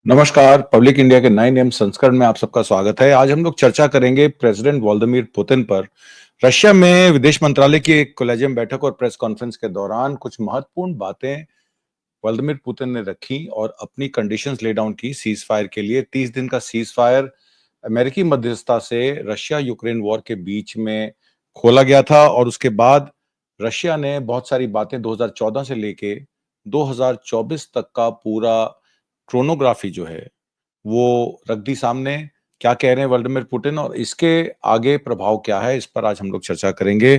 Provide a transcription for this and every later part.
नमस्कार। Public India के 9 AM संस्करण में आप सबका स्वागत है। आज हम लोग चर्चा करेंगे प्रेसिडेंट व्लादिमीर पुतिन पर। रशिया में विदेश मंत्रालय की एक कोलेजियम बैठक और प्रेस कॉन्फ्रेंस के दौरान कुछ महत्वपूर्ण बातें व्लादिमीर पुतिन ने रखी और अपनी कंडीशंस ले डाउन की सीज फायर के लिए। 30 दिन का सीज फायर अमेरिकी मध्यस्थता से रशिया यूक्रेन वॉर के बीच में खोला गया था और उसके बाद रशिया ने बहुत सारी बातें 2014 से लेके 2024 तक का पूरा क्रोनोग्राफी जो है वो रख दी सामने। क्या कह रहे हैं व्लादिमीर पुतिन और इसके आगे प्रभाव क्या है, इस पर आज हम लोग चर्चा करेंगे।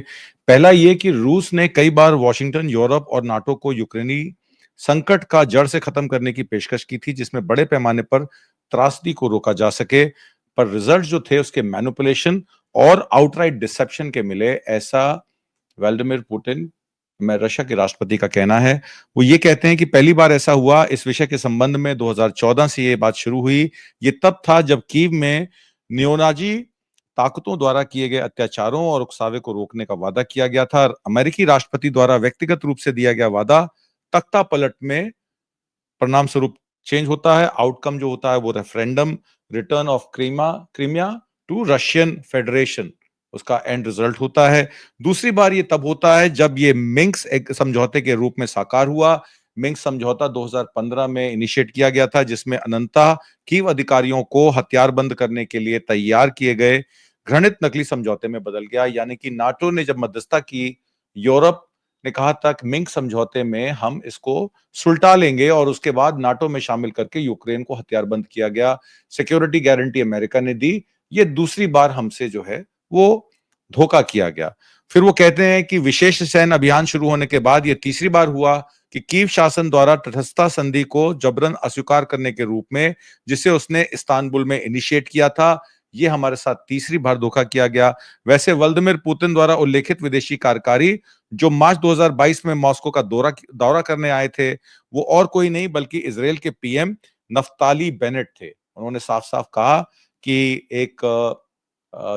पहला ये कि रूस ने कई बार वॉशिंगटन, यूरोप और नाटो को यूक्रेनी संकट का जड़ से खत्म करने की पेशकश की थी, जिसमें बड़े पैमाने पर त्रासदी को रोका जा सके, पर रिजल्ट जो थे उसके मैनिपुलेशन और आउटराइट डिसेप्शन के मिले, ऐसा व्लादिमीर पुतिन में रशिया के राष्ट्रपति का कहना है। वो ये कहते हैं कि पहली बार ऐसा हुआ इस विषय के संबंध में 2014 से ये बात शुरू हुई। ये तब था जब कीव में नियोनाजी ताकतों द्वारा किए गए अत्याचारों और उकसावे को रोकने का वादा किया गया था। अमेरिकी राष्ट्रपति द्वारा व्यक्तिगत रूप से दिया गया वादा तख्ता पलट में परिणाम स्वरूप चेंज होता है। आउटकम जो होता है वो referendum, return of Crimea to Russian federation, उसका एंड रिजल्ट होता है। दूसरी बार ये तब होता है जब ये मिन्स्क एक समझौते के रूप में साकार हुआ। मिन्स्क समझौता 2015 में इनिशिएट किया गया था, जिसमें अनंतः कीव अधिकारियों को हथियारबंद करने के लिए तैयार किए गए घृणित नकली समझौते में बदल गया। यानी कि नाटो ने जब मध्यस्थता की, यूरोप ने कहा था कि मिन्स्क समझौते में हम इसको सुलटा लेंगे और उसके बाद नाटो में शामिल करके यूक्रेन को हथियारबंद किया गया। सिक्योरिटी गारंटी अमेरिका ने दी। ये दूसरी बार हमसे जो है वो धोखा किया गया। फिर वो कहते हैं कि विशेष सैन्य अभियान शुरू होने के बाद ये तीसरी बार हुआ कि कीव शासन द्वारा तटस्थता संधि को जबरन अस्वीकार करने के रूप में, जिसे उसने इस्तांबुल में इनिशिएट किया था, ये हमारे साथ तीसरी बार धोखा किया गया। वैसे व्लादिमीर पुतिन द्वारा उल्लेखित विदेशी कार्यकारी जो मार्च 2022 में मॉस्को का दौरा करने आए थे, वो और कोई नहीं बल्कि इजराइल के पीएम नफ्ताली बेनेट थे। उन्होंने साफ-साफ कहा कि एक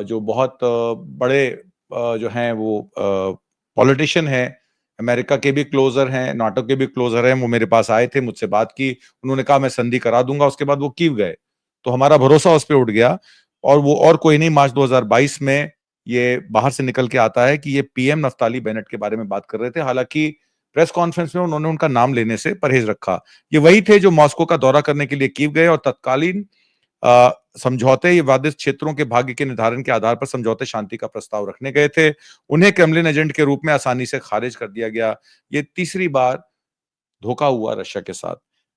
जो बहुत बड़े जो हैं वो पॉलिटिशियन हैं, अमेरिका के भी क्लोजर हैं, नाटो के भी क्लोजर हैं, वो मेरे पास आए थे, मुझसे बात की, उन्होंने कहा मैं संधि करा दूंगा। उसके बाद वो कीव गए, तो हमारा भरोसा उस पर उठ गया। और वो और कोई नहीं, मार्च 2022 में ये बाहर से निकल के आता है कि ये पीएम नफ्ताली बेनेट के बारे में बात कर रहे थे। हालांकि प्रेस कॉन्फ्रेंस में उन्होंने उनका नाम लेने से परहेज रखा। ये वही थे जो मॉस्को का दौरा करने के लिए कीव गए और तत्कालीन समझौते, ये वादित क्षेत्रों के भाग्य के निर्धारण के आधार पर समझौते शांति का प्रस्ताव रखने गए थे। उन्हें क्रेमलिन एजेंट के रूप में आसानी से खारिज कर दिया गया। ये तीसरी बार धोखा हुआ रशिया के साथ।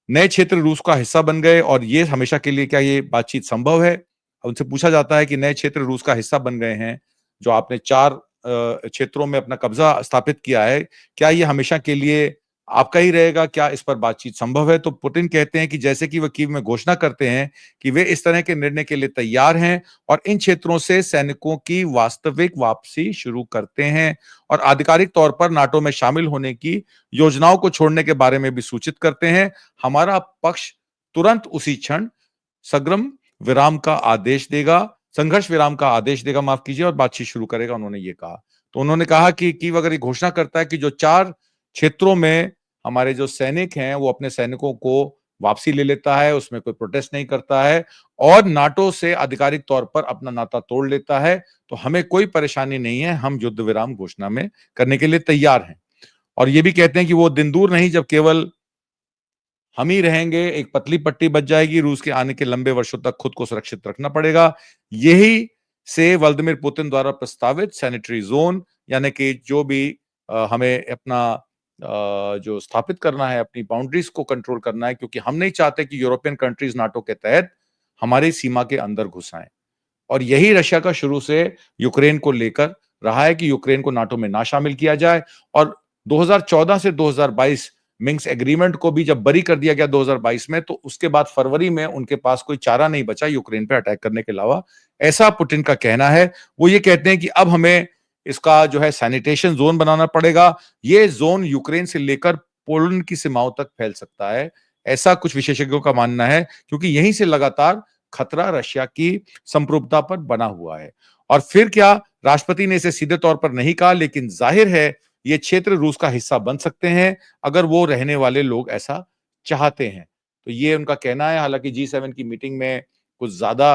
नए क्षेत्र रूस का हिस्सा बन गए और ये हमेशा के लिए क्या ये बातचीत संभव है? उनसे पूछा जाता है कि नए क्षेत्र रूस का हिस्सा बन गए हैं, जो आपने 4 क्षेत्रों में अपना कब्जा स्थापित किया है, क्या ये हमेशा के लिए आपका ही रहेगा? क्या इस पर बातचीत संभव है? तो पुतिन कहते हैं कि जैसे कि वो कीव में घोषणा करते हैं कि वे इस तरह के निर्णय के लिए तैयार हैं और इन क्षेत्रों से सैनिकों की वास्तविक वापसी शुरू करते हैं और आधिकारिक तौर पर नाटो में शामिल होने की योजनाओं को छोड़ने के बारे में भी सूचित करते हैं। हमारा पक्ष तुरंत उसी क्षण सग्रम विराम का आदेश देगा, संघर्ष विराम का आदेश देगा, माफ कीजिए, और बातचीत शुरू करेगा, उन्होंने ये कहा। तो उन्होंने कहा कि कीव अगर ये घोषणा करता है कि जो 4 क्षेत्रों में हमारे जो सैनिक हैं वो अपने सैनिकों को वापसी ले लेता है, उसमें कोई प्रोटेस्ट नहीं करता है और नाटो से आधिकारिक तौर पर अपना नाता तोड़ लेता है, तो हमें कोई परेशानी नहीं है, हम युद्ध विराम घोषणा में करने के लिए तैयार हैं। और ये भी कहते हैं कि वो दिन दूर नहीं जब केवल हम ही रहेंगे, एक पतली पट्टी बच जाएगी, रूस के आने के लंबे वर्षों तक खुद को सुरक्षित रखना पड़ेगा। यही से व्लादिमीर पुतिन द्वारा प्रस्तावित सैनिटरी जोन, यानी कि जो भी हमें अपना जो स्थापित करना है, अपनी बाउंड्रीज को कंट्रोल करना है, क्योंकि हम नहीं चाहते कि यूरोपियन कंट्रीज नाटो के तहत हमारी सीमा के अंदर घुस आएं। और यही रशिया का शुरू से यूक्रेन को लेकर रहा है कि यूक्रेन को नाटो में ना शामिल किया जाए। और 2014 से 2022 मिन्स्क एग्रीमेंट को भी जब बरी कर दिया गया 2022 में, तो उसके बाद फरवरी में उनके पास कोई चारा नहीं बचा यूक्रेन पे अटैक करने के अलावा, ऐसा पुतिन का कहना है। वो ये कहते हैं कि अब हमें इसका जो है सैनिटेशन जोन बनाना पड़ेगा। ये जोन यूक्रेन से लेकर पोलैंड की सीमाओं तक फैल सकता है, ऐसा कुछ विशेषज्ञों का मानना है, क्योंकि यहीं से लगातार खतरा रशिया की संप्रभुता पर बना हुआ है। और फिर क्या, राष्ट्रपति ने इसे सीधे तौर पर नहीं कहा, लेकिन जाहिर है ये क्षेत्र रूस का हिस्सा बन सकते हैं अगर वो रहने वाले लोग ऐसा चाहते हैं। तो ये उनका कहना है। हालांकि G7 की मीटिंग में कुछ ज्यादा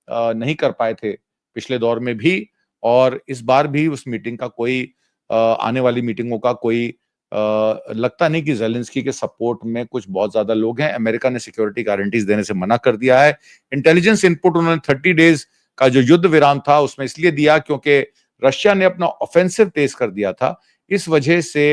नहीं कर पाए थे पिछले दौर में भी, और इस बार भी उस मीटिंग का कोई आने वाली मीटिंगों का कोई लगता नहीं कि जेलेंस्की के सपोर्ट में कुछ बहुत ज्यादा लोग हैं। अमेरिका ने सिक्योरिटी गारंटीज देने से मना कर दिया है। इंटेलिजेंस इनपुट उन्होंने 30 डेज का जो युद्ध विराम था उसमें इसलिए दिया क्योंकि रशिया ने अपना ऑफेंसिव तेज कर दिया था। इस वजह से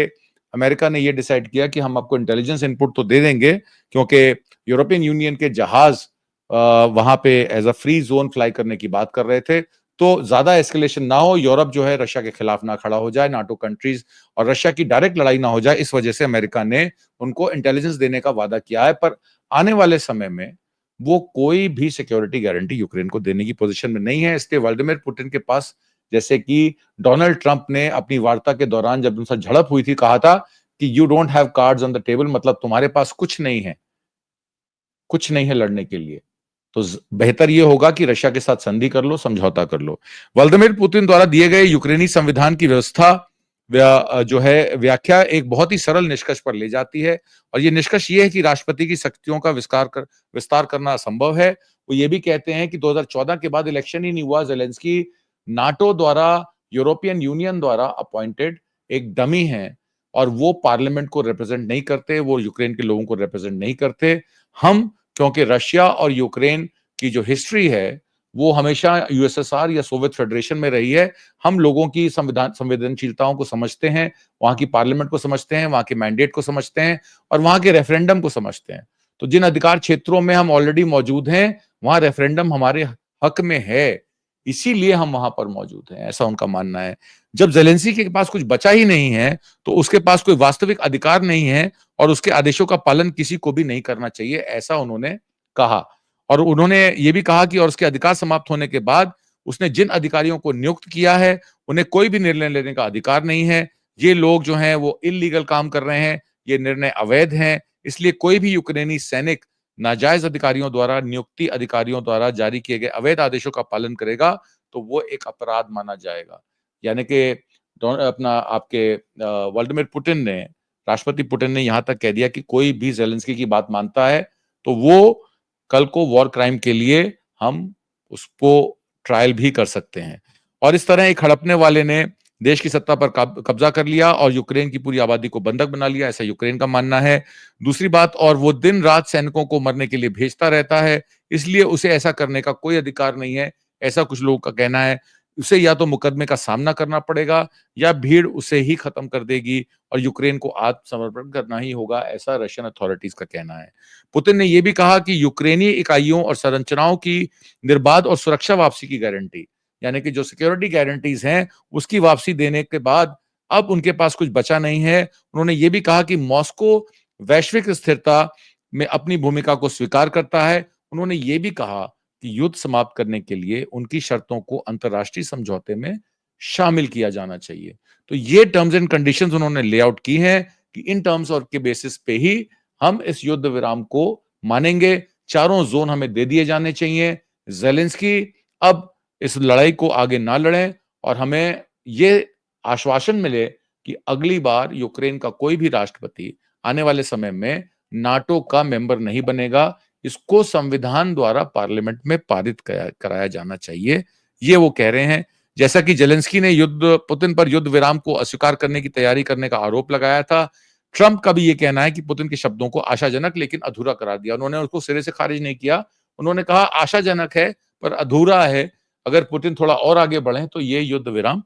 अमेरिका ने यह डिसाइड किया कि हम आपको इंटेलिजेंस इनपुट तो दे देंगे, क्योंकि यूरोपियन यूनियन के जहाज वहां पे as a free zone fly करने की बात कर रहे थे। तो ज्यादा एस्केलेशन ना हो, यूरोप जो है रशिया के खिलाफ ना खड़ा हो जाए, नाटो कंट्रीज और रशिया की डायरेक्ट लड़ाई ना हो जाए, इस वजह से अमेरिका ने उनको इंटेलिजेंस देने का वादा किया है। पर आने वाले समय में वो कोई भी सिक्योरिटी गारंटी यूक्रेन को देने की पोजीशन में नहीं है। इसलिए व्लादिमीर पुतिन के पास, जैसे कि डोनाल्ड ट्रंप ने अपनी वार्ता के दौरान जब उनसे झड़प हुई थी कहा था कि you don't have cards on the table, मतलब तुम्हारे पास कुछ नहीं है, कुछ नहीं है लड़ने के लिए। तो बेहतर यह होगा कि रशिया के साथ संधि कर लो, समझौता कर लो। व्लादिमीर पुतिन द्वारा दिए गए यूक्रेनी संविधान की व्यवस्था जो है व्याख्या एक बहुत ही सरल निष्कर्ष पर ले जाती है, और यह निष्कर्ष यह है कि राष्ट्रपति की शक्तियों का विस्तार करना असंभव है। वो ये भी कहते हैं कि 2014 के बाद इलेक्शन ही नहीं हुआ, जेलेंस्की नाटो द्वारा, यूरोपियन यूनियन द्वारा अपॉइंटेड एक डमी है, और वो पार्लियामेंट को रिप्रेजेंट नहीं करते, वो यूक्रेन के लोगों को रिप्रेजेंट नहीं करते। हम, क्योंकि रशिया और यूक्रेन की जो हिस्ट्री है वो हमेशा यूएसएसआर या सोवियत फेडरेशन में रही है, हम लोगों की संवेदनशीलताओं को समझते हैं, वहां की पार्लियामेंट को समझते हैं, वहां के मैंडेट को समझते हैं, और वहां के रेफरेंडम को समझते हैं। तो जिन अधिकार क्षेत्रों में हम ऑलरेडी मौजूद हैं, वहां रेफरेंडम हमारे हक में है, इसीलिए हम वहां पर मौजूद हैं, ऐसा उनका मानना है। जब जेलेंस्की के पास कुछ बचा ही नहीं है, तो उसके पास कोई वास्तविक अधिकार नहीं है, और उसके आदेशों का पालन किसी को भी नहीं करना चाहिए, ऐसा उन्होंने कहा। और उन्होंने ये भी कहा कि और उसके अधिकार समाप्त होने के बाद उसने जिन अधिकारियों को नियुक्त किया है उन्हें कोई भी निर्णय लेने का अधिकार नहीं है। ये लोग जो हैं वो इल्लीगल काम कर रहे हैं, ये निर्णय अवैध हैं, इसलिए कोई भी यूक्रेनी सैनिक नाजायज अधिकारियों द्वारा, नियुक्ति अधिकारियों द्वारा जारी किए गए अवैध आदेशों का पालन करेगा तो वो एक अपराध माना जाएगा। यानी कि अपना आपके व्लादिमीर पुतिन ने, राष्ट्रपति पुतिन ने यहां तक कह दिया कि कोई भी जेलेंस्की की बात मानता है तो वो कल को वॉर क्राइम के लिए हम उसको ट्रायल भी कर सकते हैं। और इस तरह एक हड़पने वाले ने देश की सत्ता पर कब्जा कर लिया और यूक्रेन की पूरी आबादी को बंधक बना लिया, ऐसा यूक्रेन का मानना है। दूसरी बात, और वो दिन रात सैनिकों को मरने के लिए भेजता रहता है, इसलिए उसे ऐसा करने का कोई अधिकार नहीं है, ऐसा कुछ लोगों का कहना है। उसे या तो मुकदमे का सामना करना पड़ेगा या भीड़ उसे ही खत्म कर देगी और यूक्रेन को आत्मसमर्पण करना ही होगा, ऐसा रशियन अथॉरिटीज का कहना है। पुतिन ने यह भी कहा कि यूक्रेनी इकाइयों और संरचनाओं की निर्बाध और सुरक्षा वापसी की गारंटी, यानी कि जो सिक्योरिटी गारंटीज हैं उसकी वापसी देने के बाद अब उनके पास कुछ बचा नहीं है। उन्होंने ये भी कहा कि मॉस्को वैश्विक स्थिरता में अपनी भूमिका को स्वीकार करता है। उन्होंने ये भी कहा कि युद्ध समाप्त करने के लिए उनकी शर्तों को अंतर्राष्ट्रीय समझौते में शामिल किया जाना चाहिए। तो ये टर्म्स एंड कंडीशंस उन्होंने लेआउट की हैं कि इन टर्म्स और के बेसिस पे ही हम इस युद्ध विराम को मानेंगे। चारों जोन हमें दे दिए जाने चाहिए। जेलेंस्की अब इस लड़ाई को आगे ना लड़ें और हमें ये आश्वासन मिले कि अगली बार यूक्रेन का कोई भी राष्ट्रपति आने वाले समय में नाटो का मेंबर नहीं बनेगा। इसको संविधान द्वारा पार्लियामेंट में पारित कराया जाना चाहिए, ये वो कह रहे हैं। जैसा कि जेलेंस्की ने पुतिन पर युद्ध विराम को अस्वीकार करने की तैयारी करने का आरोप लगाया था, ट्रंप का भी ये कहना है कि पुतिन के शब्दों को आशाजनक लेकिन अधूरा करार दिया। उन्होंने उसको सिरे से खारिज नहीं किया, उन्होंने कहा आशाजनक है पर अधूरा है, अगर पुतिन थोड़ा और आगे बढ़े तो ये युद्ध विराम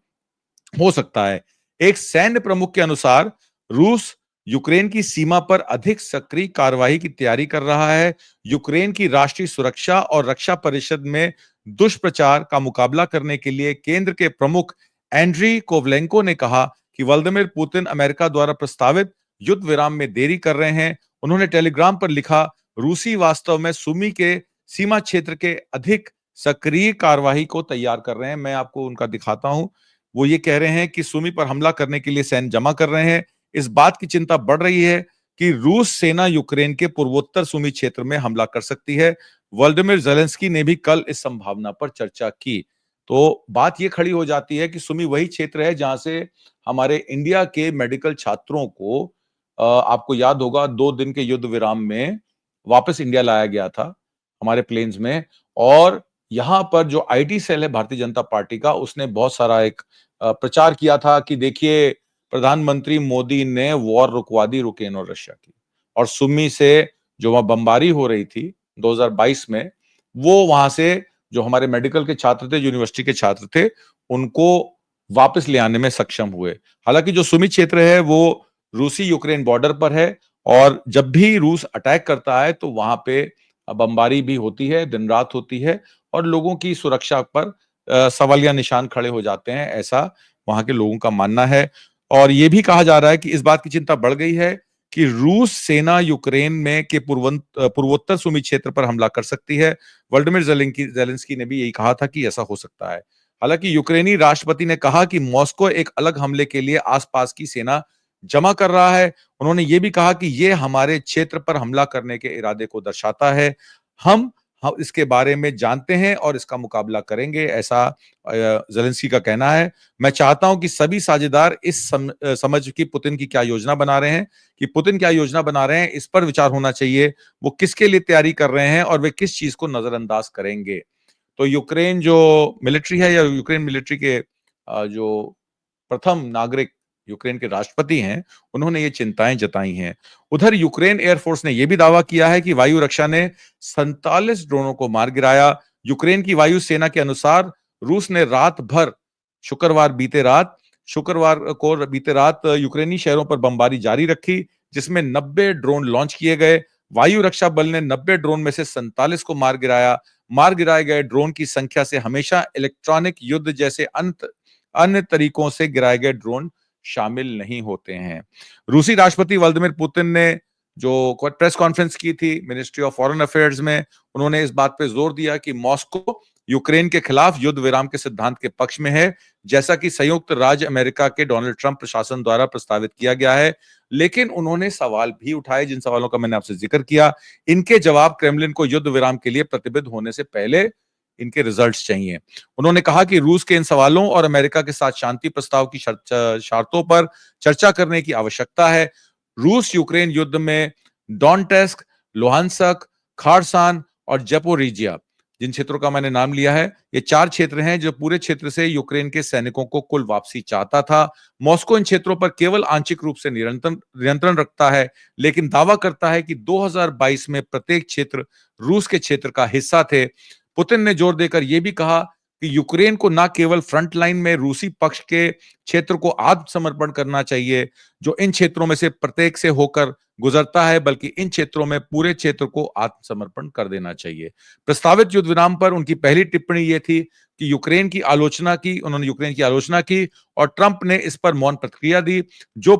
हो सकता है। एक सैन्य प्रमुख के अनुसार रूस यूक्रेन की सीमा पर अधिक सक्रिय कार्रवाई की तैयारी कर रहा है। यूक्रेन की राष्ट्रीय सुरक्षा और रक्षा परिषद में दुष्प्रचार का मुकाबला करने के लिए केंद्र के प्रमुख एंड्री कोवलेंको ने कहा कि व्लादिमीर पुतिन अमेरिका द्वारा प्रस्तावित युद्ध विराम में देरी कर रहे हैं। उन्होंने टेलीग्राम पर लिखा, रूसी वास्तव में सुमी के सीमा क्षेत्र के अधिक सक्रिय कार्रवाई को तैयार कर रहे हैं। मैं आपको उनका दिखाता हूं। वो ये कह रहे हैं कि सुमी पर हमला करने के लिए सैन्य जमा कर रहे हैं। इस बात की चिंता बढ़ रही है कि रूस सेना यूक्रेन के पूर्वोत्तर सुमी क्षेत्र में हमला कर सकती है। व्लादिमीर जेलेंस्की ने भी कल इस संभावना पर चर्चा की। तो बात यह खड़ी हो जाती है कि सुमी वही क्षेत्र है जहां से हमारे इंडिया के मेडिकल छात्रों को आपको याद होगा 2 दिन के युद्ध विराम में वापस इंडिया लाया गया था हमारे प्लेन्स में। और यहाँ पर जो आईटी सेल है भारतीय जनता पार्टी का, उसने बहुत सारा एक प्रचार किया था कि देखिए प्रधानमंत्री मोदी ने वॉर रुकवा दी यूक्रेन और रशिया की। और सुमी से जो वहां बमबारी हो रही थी 2022 में, वो वहां से जो हमारे मेडिकल के छात्र थे, यूनिवर्सिटी के छात्र थे, उनको वापस ले आने में सक्षम हुए। हालांकि जो सुमी क्षेत्र है वो रूसी यूक्रेन बॉर्डर पर है, और जब भी रूस अटैक करता है तो वहां पे बमबारी भी होती है, दिन रात होती है, और लोगों की सुरक्षा पर सवालिया निशान खड़े हो जाते हैं, ऐसा वहां के लोगों का मानना है। और ये भी कहा जा रहा है कि इस बात की चिंता बढ़ गई है कि रूस सेना यूक्रेन में के पूर्वोत्तर सुमी क्षेत्र पर हमला कर सकती है। व्लादिमीर जेलेंस्की ने भी यही कहा था कि ऐसा हो सकता है। हालांकि यूक्रेनी राष्ट्रपति ने कहा कि मॉस्को एक अलग हमले के लिए आसपास की सेना जमा कर रहा है। उन्होंने ये भी कहा कि ये हमारे क्षेत्र पर हमला करने के इरादे को दर्शाता है। हम हम इसके बारे में जानते हैं और इसका मुकाबला करेंगे, ऐसा जेलेंस्की का कहना है। मैं चाहता हूं कि सभी साझेदार इस समझ की पुतिन की क्या योजना बना रहे हैं, कि पुतिन क्या योजना बना रहे हैं, इस पर विचार होना चाहिए। वो किसके लिए तैयारी कर रहे हैं और वे किस चीज को नजरअंदाज करेंगे। तो यूक्रेन जो मिलिट्री है, या यूक्रेन मिलिट्री के जो प्रथम नागरिक यूक्रेन के राष्ट्रपति हैं, उन्होंने ये चिंताएं जताई हैं। उधर यूक्रेन एयरफोर्स ने यह भी दावा किया है कि वायु रक्षा ने 47 ड्रोनों को मार गिराया। यूक्रेन की वायु सेना के अनुसार रूस ने रात भर शुक्रवार बीते रात यूक्रेनी शहरों पर बमबारी जारी रखी, जिसमें 90 ड्रोन लॉन्च किए गए। वायु रक्षा बल ने 90 ड्रोन में से 47 को मार गिराया। मार गिराए गए ड्रोन की संख्या से हमेशा इलेक्ट्रॉनिक युद्ध जैसे अन्य तरीकों से गिराए गए ड्रोन शामिल नहीं होते हैं। रूसी राष्ट्रपति व्लादिमीर पुतिन ने जो प्रेस कॉन्फ्रेंस की थी मिनिस्ट्री ऑफ फॉरेन अफेयर्स में, उन्होंने इस बात पे जोर दिया कि मॉस्को यूक्रेन के खिलाफ युद्ध विराम के सिद्धांत के पक्ष में है, जैसा कि संयुक्त राज्य अमेरिका के डोनाल्ड ट्रंप प्रशासन द्वारा प्रस्तावित किया गया है। लेकिन उन्होंने सवाल भी उठाए, जिन सवालों का मैंने आपसे जिक्र किया। इनके जवाब क्रेमलिन को युद्ध विराम के लिए प्रतिबद्ध होने से पहले इनके रिजल्ट्स चाहिए। उन्होंने कहा कि रूस के इन सवालों और अमेरिका के साथ शांति प्रस्ताव की शर्तों पर चर्चा करने की आवश्यकता है। रूस यूक्रेन युद्ध में डॉनटेस्क, लोहांसक, खारसान और जेपोरिजिया, जिन क्षेत्रों का मैंने नाम लिया है, ये 4 क्षेत्र हैं जो पूरे क्षेत्र से यूक्रेन के सैनिकों को कुल वापसी चाहता था। मॉस्को इन क्षेत्रों पर केवल आंशिक रूप से नियंत्रण रखता है, लेकिन दावा करता है कि 2022 में प्रत्येक क्षेत्र रूस के क्षेत्र का हिस्सा थे। पुतिन ने जोर देकर यह भी कहा कि यूक्रेन को न केवल फ्रंट लाइन में रूसी पक्ष के क्षेत्र को आत्मसमर्पण करना चाहिए, जो इन क्षेत्रों में से प्रत्येक से होकर गुजरता है, बल्कि इन क्षेत्रों में पूरे क्षेत्र को आत्मसमर्पण कर देना चाहिए। प्रस्तावित युद्ध विराम पर उनकी पहली टिप्पणी यह थी कि उन्होंने यूक्रेन की आलोचना की और ट्रंप ने इस पर मौन प्रतिक्रिया दी, जो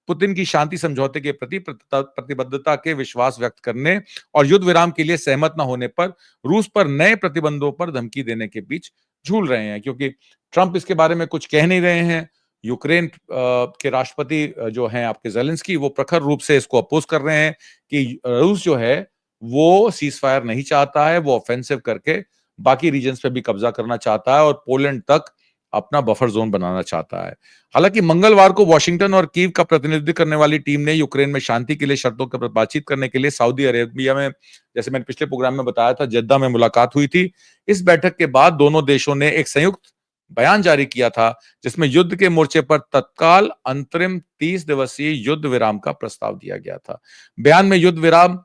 पुतिन की शांति समझौते के प्रति प्रतिबद्धता के विश्वास व्यक्त करने और युद्ध विराम के लिए सहमत न होने पर रूस पर नए प्रतिबंधों पर धमकी देने के बीच झूल रहे हैं, क्योंकि ट्रंप इसके बारे में कुछ कह नहीं रहे हैं। यूक्रेन के राष्ट्रपति जो हैं आपके जेलेंस्की, वो प्रखर रूप से इसको अपोज कर रहे हैं कि रूस जो है वो सीज फायर नहीं चाहता है, वो ऑफेंसिव करके बाकी रीजन्स पे भी कब्जा करना चाहता है और पोलैंड तक अपना बफर जोन बनाना चाहता है। हालांकि मंगलवार को वॉशिंगटन और कीव का प्रतिनिधित्व करने वाली टीम ने यूक्रेन में शांति के लिए शर्तों पर बातचीत करने के लिए सऊदी अरेबिया में, जैसे मैंने पिछले प्रोग्राम में बताया था, जेद्दा में मुलाकात हुई थी। इस बैठक के बाद दोनों देशों ने एक संयुक्त बयान जारी किया था, जिसमें युद्ध के मोर्चे पर तत्काल अंतरिम 30 दिवसीय युद्ध विराम का प्रस्ताव दिया गया था। बयान में युद्ध विराम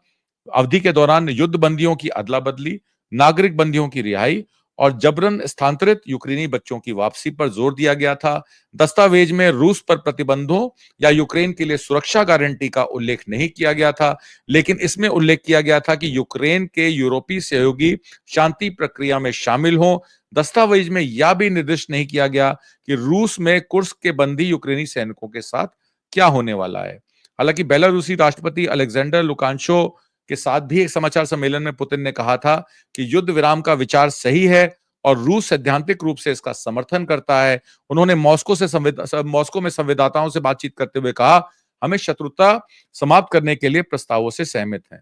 अवधि के दौरान युद्ध बंदियों की अदला बदली, नागरिक बंदियों की रिहाई और जबरन स्थानांतरित यूक्रेनी बच्चों की वापसी पर जोर दिया गया था। दस्तावेज में रूस पर प्रतिबंधों या यूक्रेन के लिए सुरक्षा गारंटी का उल्लेख नहीं किया गया था, लेकिन इसमें उल्लेख किया गया था कि यूक्रेन के यूरोपीय सहयोगी शांति प्रक्रिया में शामिल हों। दस्तावेज में यह भी निर्दिष्ट नहीं किया गया कि रूस में कुर्स्क के बंदी यूक्रेनी सैनिकों के साथ क्या होने वाला है। हालांकि बेलारूसी राष्ट्रपति अलेक्जेंडर लुकाशेंको के साथ भी एक समाचार सम्मेलन में पुतिन ने कहा था कि युद्ध विराम का विचार सही है और रूस सैद्धांतिक रूप से इसका समर्थन करता है। उन्होंने मॉस्को में संवाददाताओं से बातचीत करते हुए कहा, हमें शत्रुता समाप्त करने के लिए प्रस्तावों से सहमत हैं।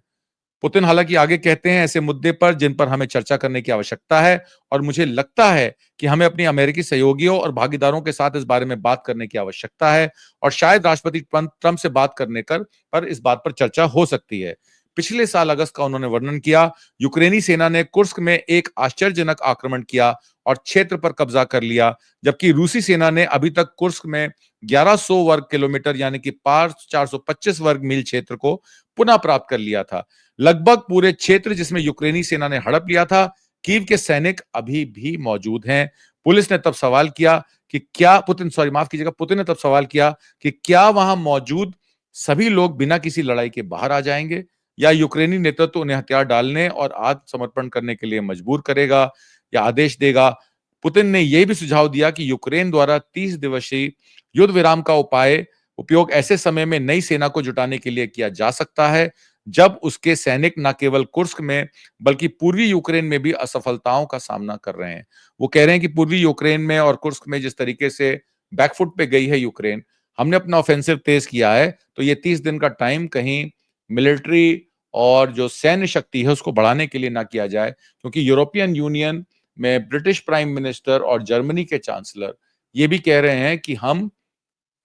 पुतिन हालांकि आगे कहते हैं, ऐसे मुद्दे पर जिन पर हमें चर्चा करने की आवश्यकता है और मुझे लगता है कि हमें अपनी अमेरिकी सहयोगियों और भागीदारों के साथ इस बारे में बात करने की आवश्यकता है और शायद राष्ट्रपति ट्रंप से बात करने पर इस बात पर चर्चा हो सकती है। पिछले साल अगस्त का उन्होंने वर्णन किया। यूक्रेनी सेना ने कुर्स्क में एक आश्चर्यजनक आक्रमण किया और क्षेत्र पर कब्जा कर लिया, जबकि रूसी सेना ने अभी तक कुर्स्क में 1100 वर्ग किलोमीटर यानी कि 425 वर्ग मील क्षेत्र को पुनः प्राप्त कर लिया था। लगभग पूरे क्षेत्र जिसमें यूक्रेनी सेना ने हड़प लिया था, कीव के सैनिक अभी भी मौजूद हैं। पुलिस ने तब सवाल किया कि क्या पुतिन सॉरी माफ कीजिएगा पुतिन ने तब सवाल किया कि क्या वहां मौजूद सभी लोग बिना किसी लड़ाई के बाहर आ जाएंगे या यूक्रेनी नेतृत्व उन्हें हथियार डालने और आत्मसमर्पण करने के लिए मजबूर करेगा या आदेश देगा। पुतिन ने यह भी सुझाव दिया कि यूक्रेन द्वारा 30 दिवसीय युद्ध विराम का उपयोग ऐसे समय में नई सेना को जुटाने के लिए किया जा सकता है जब उसके सैनिक न केवल कुर्स्क में बल्कि पूर्वी यूक्रेन में भी असफलताओं का सामना कर रहे हैं। वो कह रहे हैं कि पूर्वी यूक्रेन में और कुर्स्क में जिस तरीके से बैकफुट पे गई है यूक्रेन, हमने अपना ऑफेंसिव तेज किया है, तो ये 30 दिन का टाइम कहीं मिलिट्री और जो सैन्य शक्ति है उसको बढ़ाने के लिए ना किया जाए, क्योंकि यूरोपियन यूनियन में ब्रिटिश प्राइम मिनिस्टर और जर्मनी के चांसलर ये भी कह रहे हैं कि हम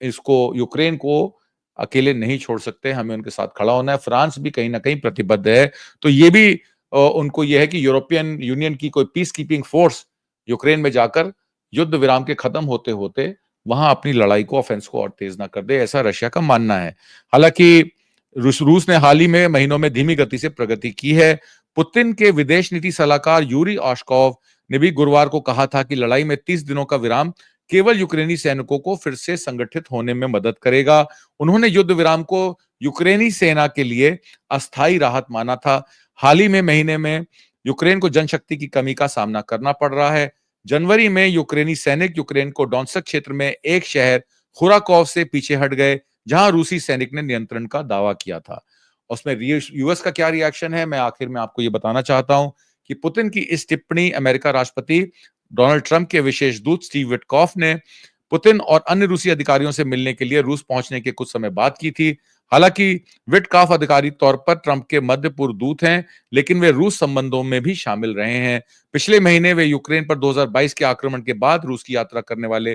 इसको यूक्रेन को अकेले नहीं छोड़ सकते, हमें उनके साथ खड़ा होना है। फ्रांस भी कहीं ना कहीं प्रतिबद्ध है। तो ये भी उनको यह है कि यूरोपियन यूनियन की कोई पीस कीपिंग फोर्स यूक्रेन में जाकर युद्ध विराम के खत्म होते होते वहां अपनी लड़ाई को ऑफेंस को और तेज ना कर दे, ऐसा रशिया का मानना है। हालांकि रूस ने हाल ही में महीनों में धीमी गति से प्रगति की है। पुतिन के विदेश नीति सलाहकार यूरी ऑशकॉव ने भी गुरुवार को कहा था कि लड़ाई में 30 दिनों का विराम केवल यूक्रेनी सैनिकों को फिर से संगठित होने में मदद करेगा। उन्होंने युद्ध विराम को यूक्रेनी सेना के लिए अस्थायी राहत माना था। हाल ही में महीने में यूक्रेन को जनशक्ति की कमी का सामना करना पड़ रहा है। जनवरी में यूक्रेनी सैनिक यूक्रेन को डोनेत्स्क क्षेत्र में एक शहर खुराकोव से पीछे हट गए, जहां रूसी सैनिक ने नियंत्रण का दावा किया था। उसमें यूएस का क्या रिएक्शन है, मैं आखिर में आपको यह बताना चाहता हूं कि पुतिन की इस टिप्पणी अमेरिका राष्ट्रपति डोनाल्ड ट्रंप के विशेष दूत स्टीव विटकॉफ ने पुतिन और अन्य रूसी अधिकारियों से मिलने के लिए रूस पहुंचने के कुछ समय बाद की थी। हालांकि विटकॉफ आधिकारिक तौर पर ट्रंप के मध्य पूर्व दूत हैं, लेकिन वे रूस संबंधों में भी शामिल रहे हैं। पिछले महीने वे यूक्रेन पर 2022 के आक्रमण के बाद रूस की यात्रा करने वाले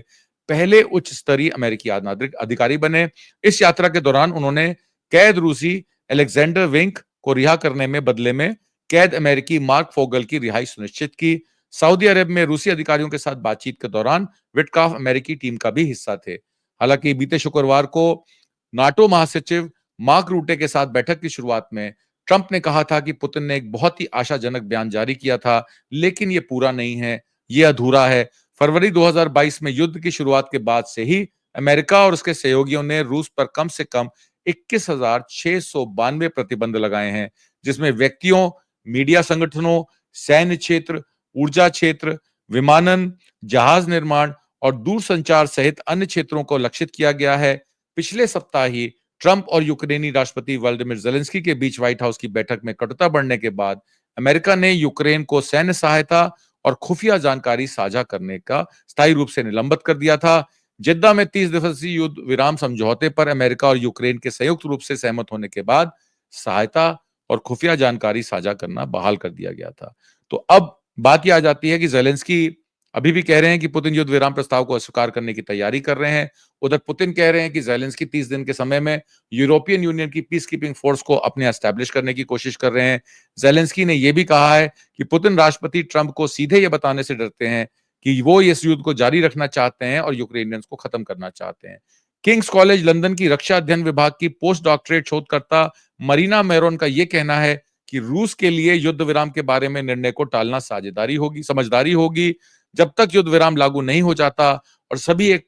पहले उच्च स्तरीय अमेरिकी नागरिक अधिकारी बने। इस यात्रा के दौरान उन्होंने कैद रूसी अलेक्जेंडर विंक को रिहा करने में बदले में कैद अमेरिकी मार्क फोगल की रिहाई सुनिश्चित की। सऊदी अरब में रूसी अधिकारियों के साथ बातचीत के दौरान विटकॉफ अमेरिकी टीम का भी हिस्सा थे। हालांकि बीते शुक्रवार को नाटो महासचिव मार्क रूटे के साथ बैठक की शुरुआत में ट्रंप ने कहा था कि पुतिन ने एक बहुत ही आशाजनक बयान जारी किया था, लेकिन यह पूरा नहीं है, यह अधूरा है। फरवरी 2022 में युद्ध की शुरुआत के बाद से ही अमेरिका और उसके सहयोगियों ने रूस पर कम से कम 21,692 प्रतिबंध लगाए हैं, जिसमें व्यक्तियों, मीडिया संगठनों, सैन्य क्षेत्र, ऊर्जा क्षेत्र, विमानन, जहाज निर्माण और दूरसंचार सहित अन्य क्षेत्रों को लक्षित किया गया है। पिछले सप्ताह ही ट्रंप और यूक्रेनी राष्ट्रपति व्लादिमीर ज़ेलेंस्की के बीच व्हाइट हाउस की बैठक में कटुता बढ़ने के बाद अमेरिका ने यूक्रेन को सैन्य सहायता और खुफिया जानकारी साझा करने का स्थायी रूप से निलंबित कर दिया था। जिद्दा में 30 दिवसीय युद्ध विराम समझौते पर अमेरिका और यूक्रेन के संयुक्त रूप से सहमत होने के बाद सहायता और खुफिया जानकारी साझा करना बहाल कर दिया गया था। तो अब बात यह आ जाती है कि ज़ेलेंस्की अभी भी कह रहे हैं कि पुतिन युद्ध विराम प्रस्ताव को अस्वीकार करने की तैयारी कर रहे हैं। उधर पुतिन कह रहे हैं कि ज़ेलेंस्की 30 दिन के समय में यूरोपियन यूनियन की पीस कीपिंग फोर्स को अपने एस्टैब्लिश करने की कोशिश कर रहे हैं। ज़ेलेंस्की ने यह भी कहा है कि पुतिन राष्ट्रपति ट्रंप को सीधे यह बताने से डरते हैं कि वो इस युद्ध को जारी रखना चाहते हैं और यूक्रेनियंस को खत्म करना चाहते हैं। किंग्स कॉलेज लंदन की रक्षा अध्ययन विभाग की पोस्ट डॉक्टरेट शोधकर्ता मरीना मैरोन का यह कहना है कि रूस के लिए युद्ध विराम के बारे में निर्णय को टालना समझदारी होगी। जब तक युद्ध विराम लागू नहीं हो जाता और सभी एक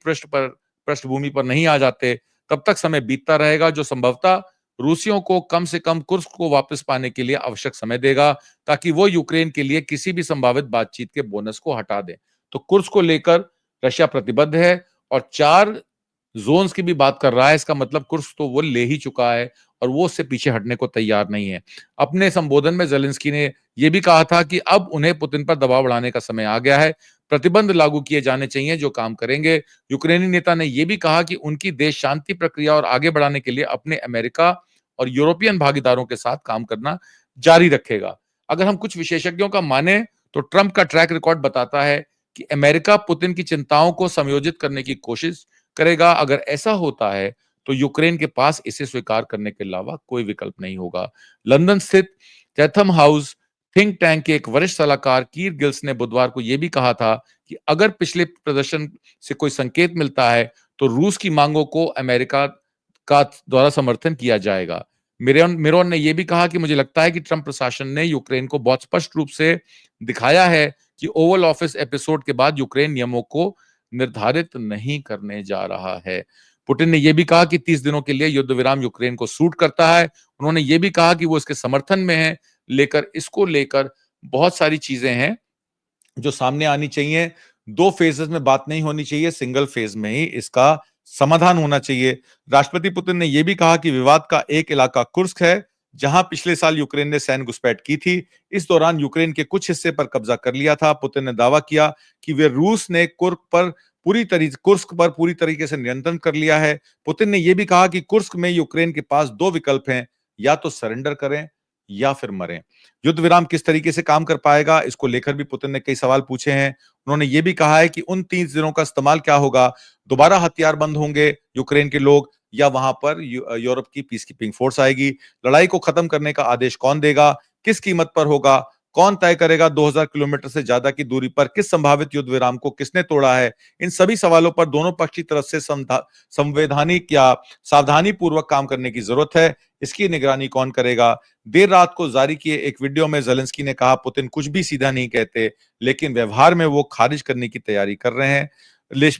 पृष्ठभूमि पर नहीं आ जाते, तब तक समय बीतता रहेगा, जो संभवतः रूसियों को कम से कम कुर्स्क को वापस पाने के लिए आवश्यक समय देगा, ताकि वो यूक्रेन के लिए किसी भी संभावित बातचीत के बोनस को हटा दें। तो कुर्स्क को लेकर रशिया प्रतिबद्ध है और 4 जोन्स की भी बात कर रहा है। इसका मतलब कुर्स्क तो वो ले ही चुका है और वो उससे पीछे हटने को तैयार नहीं है। अपने संबोधन में ज़ेलेंस्की ने यह भी कहा था कि अब उन्हें पुतिन पर दबाव बढ़ाने का समय आ गया है, प्रतिबंध लागू किए जाने चाहिए जो काम करेंगे। यूक्रेनी नेता ने यह भी कहा कि उनकी देश शांति प्रक्रिया और आगे बढ़ाने के लिए अपने अमेरिका और यूरोपियन भागीदारों के साथ काम करना जारी रखेगा। अगर हम कुछ विशेषज्ञों का माने तो ट्रंप का ट्रैक रिकॉर्ड बताता है कि अमेरिका पुतिन की चिंताओं को समायोजित करने की कोशिश करेगा। अगर ऐसा होता है तो यूक्रेन के पास इसे स्वीकार करने के अलावा कोई विकल्प नहीं होगा। लंदन स्थित चैथम हाउस थिंक टैंक के एक वरिष्ठ सलाहकार कीर गिल्स ने बुधवार को यह भी कहा था कि अगर पिछले प्रदर्शन से कोई संकेत मिलता है तो रूस की मांगों को अमेरिका का द्वारा समर्थन किया जाएगा। मिरोन ने यह भी कहा कि मुझे लगता है कि ट्रंप प्रशासन ने यूक्रेन को बहुत स्पष्ट रूप से दिखाया है कि ओवल ऑफिस एपिसोड के बाद यूक्रेन नियमों को निर्धारित नहीं करने जा रहा है। पुतिन ने यह भी कहा कि 30 दिनों के लिए युद्ध विराम यूक्रेन को सूट करता है। उन्होंने यह भी कहा कि वो इसके समर्थन में है, लेकर बहुत सारी चीजें हैं जो सामने आनी चाहिए। 2 फेजेस में बात नहीं होनी चाहिए, सिंगल फेज में ही इसका समाधान होना चाहिए। राष्ट्रपति पुतिन ने यह भी कहा कि विवाद का एक इलाका कुर्स्क है, जहां पिछले साल यूक्रेन ने सैन्य घुसपैठ की थी। इस दौरान यूक्रेन के कुछ हिस्से पर कब्जा कर लिया था। पुतिन ने दावा किया कि वे रूस ने कुर्स्क पर पूरी तरीके से नियंत्रण कर लिया है। पुतिन ने यह भी कहा कि कुर्स्क में यूक्रेन के पास 2 विकल्प हैं, या तो सरेंडर करें या फिर मरें। युद्ध विराम किस तरीके से काम कर पाएगा, इसको लेकर भी पुतिन ने कई सवाल पूछे हैं। उन्होंने ये भी कहा है कि उन 30 दिनों का इस्तेमाल क्या होगा, दोबारा हथियार बंद होंगे यूक्रेन के लोग, या वहां पर यूरोप की पीस कीपिंग फोर्स आएगी। लड़ाई को खत्म करने का आदेश कौन देगा, किस कीमत पर होगा, कौन तय करेगा 2000 किलोमीटर से ज्यादा की दूरी पर किस संभावित युद्ध विराम को किसने तोड़ा है। इन सभी सवालों पर दोनों पक्ष की तरफ से संवैधानिक या सावधानी पूर्वक काम करने की जरूरत है। इसकी निगरानी कौन करेगा। देर रात को जारी किए एक वीडियो में जेलेंस्की ने कहा, पुतिन कुछ भी सीधा नहीं कहते, लेकिन व्यवहार में वो खारिज करने की तैयारी कर रहे हैं।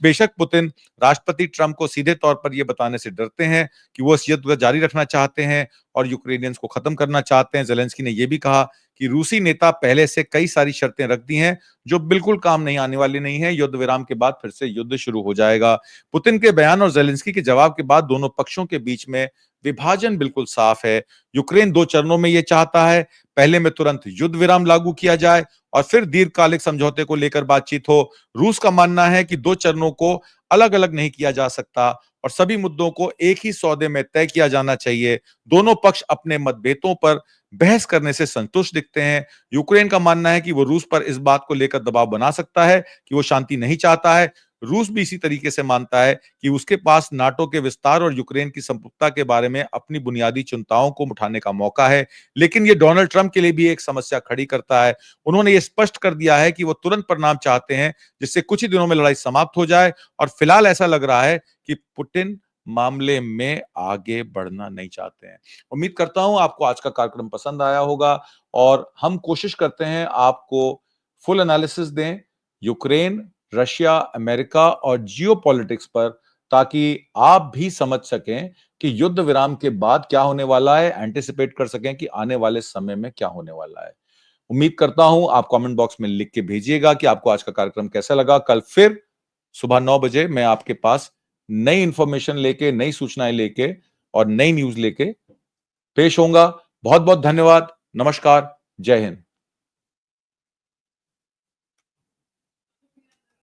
बेशक पुतिन राष्ट्रपति ट्रंप को सीधे तौर पर यह बताने से डरते हैं कि वो इस युद्ध को जारी रखना चाहते हैं और यूक्रेनियंस को खत्म करना चाहते हैं। जेलेंस्की ने यह भी कहा कि रूसी नेता पहले से कई सारी शर्तें रख दी हैं जो बिल्कुल काम नहीं आने वाली नहीं है। युद्ध विराम के बाद फिर से युद्ध शुरू हो जाएगा। पुतिन के बयान और जेलेंस्की के जवाब के बाद दोनों पक्षों के बीच में विभाजन बिल्कुल साफ है। यूक्रेन 2 चरणों में यह चाहता है, पहले में तुरंत युद्ध विराम लागू किया जाए और फिर दीर्घकालिक समझौते को लेकर बातचीत हो। रूस का मानना है कि 2 चरणों को अलग अलग नहीं किया जा सकता और सभी मुद्दों को एक ही सौदे में तय किया जाना चाहिए। दोनों पक्ष अपने मतभेदों पर बहस करने से संतुष्ट दिखते हैं। यूक्रेन का मानना है कि वो रूस पर इस बात को लेकर दबाव बना सकता है कि वो शांति नहीं चाहता है। रूस भी इसी तरीके से मानता है कि उसके पास नाटो के विस्तार और यूक्रेन की संप्रभुता के बारे में अपनी बुनियादी चिंताओं को उठाने का मौका है। लेकिन ये डोनाल्ड ट्रंप के लिए भी एक समस्या खड़ी करता है। उन्होंने ये स्पष्ट कर दिया है कि वो तुरंत परिणाम चाहते हैं, जिससे कुछ ही दिनों में लड़ाई समाप्त हो जाए, और फिलहाल ऐसा लग रहा है कि पुतिन मामले में आगे बढ़ना नहीं चाहते हैं। उम्मीद करता हूं आपको आज का कार्यक्रम पसंद आया होगा और हम कोशिश करते हैं आपको फुल एनालिसिस दें यूक्रेन, रशिया, अमेरिका और जियोपॉलिटिक्स पर, ताकि आप भी समझ सकें कि युद्ध विराम के बाद क्या होने वाला है, एंटिसिपेट कर सकें कि आने वाले समय में क्या होने वाला है। उम्मीद करता हूं आप कमेंट बॉक्स में लिख के भेजिएगा कि आपको आज का कार्यक्रम कैसा लगा। कल फिर सुबह 9 बजे मैं आपके पास नई इंफॉर्मेशन लेके, नई सूचनाएं लेके और नई न्यूज लेके पेश होऊंगा। बहुत बहुत धन्यवाद। नमस्कार। जय हिंद।